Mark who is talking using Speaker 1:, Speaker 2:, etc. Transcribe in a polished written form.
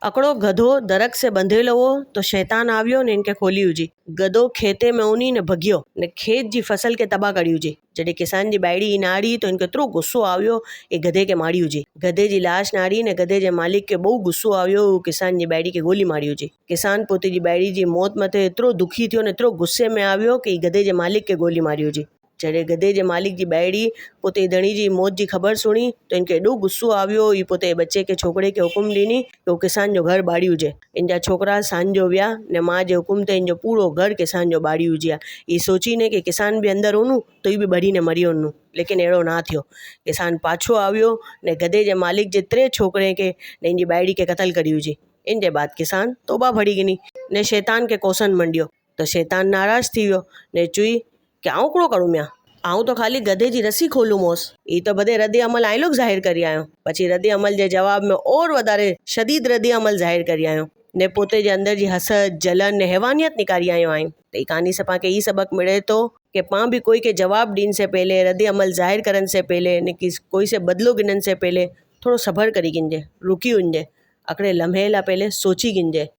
Speaker 1: अकड़ो गधो दरख़्त से बंधेलो हो तो शैतान आवियो ने इनके खोली हुई। गधो खेते में उनी ने भगियो ने खेत जी फसल के तबाह करी हुई। जॾहिं किसान जी बायड़ी नाड़ी तो इनके एतिरो गुस्सो आवियो ए गधे के मारी हुई। गधे जी लाश नाड़ी ने गधे जे मालिक के बहु गुस्सो आवियो, किसान जी बायड़ी के गोली मारी हुई। किसान पोते जी बायड़ी जी मौत मथे एतिरो दुखी थियो ने एतिरो गुस्से में आवियो कि गधे जे मालिक के गोली मारी हुई। जॾहिं गधे जे मालिक जी बायड़ी पोते धणी जी मौत जी ख़बर सुणी तो इनके एॾो गुस्सो आवियो। ई पोते बच्चे के छोकिरे के हुकुम ॾिनी कि वो किसान जो घर बाड़ी हुजे। इन जा छोकिरा सांझ जो विया ने मां जे हुकुम ते इन जो पूरो घर किसान जो बाड़ी हुजी आहे। ई सोची ने कि किसान बि अंदरि हुनूं तो ई बि ॿड़ी ने मरी वञूं, लेकिन अहिड़ो ना थियो। किसान पाछो आवियो ने गधे जे मालिक जे 3 छोकिरे के ने इन जी बायड़ी के क़तल करी हुई। इन जे बाद किसान तौबा भरी गिनी ने शैतान के कोसन मंडियो। तो शैतान नाराज़ थी वियो ने चुई कि आऊं कहिड़ो करूं म्या, आऊं तो खाली गधे जी रस्सी खोलूं मोस। ई तो बदे रद्द अमल आइलोक ज़ाहिर करी आयो। पछी रद्द अमल जे जवाब में और वधारे शदीद रद्द अमल ज़ाहिर करी आयो ने पोते जे अंदर जी हसद जलन ने हैवानियत निकारी आयो आहियूं। त ई कहानी से पाण खे ई सबक मिले तो कि पाण भी कोई के जवाब ॾियण से पहले, रद्द अमल ज़ाहिर करण से पहले ने कोई से बदलो गिनण से पहले थोड़ो सबर करी गिनजे, रुकी वञिजे, अकड़े लम्हे ला पहले सोची गिनजे।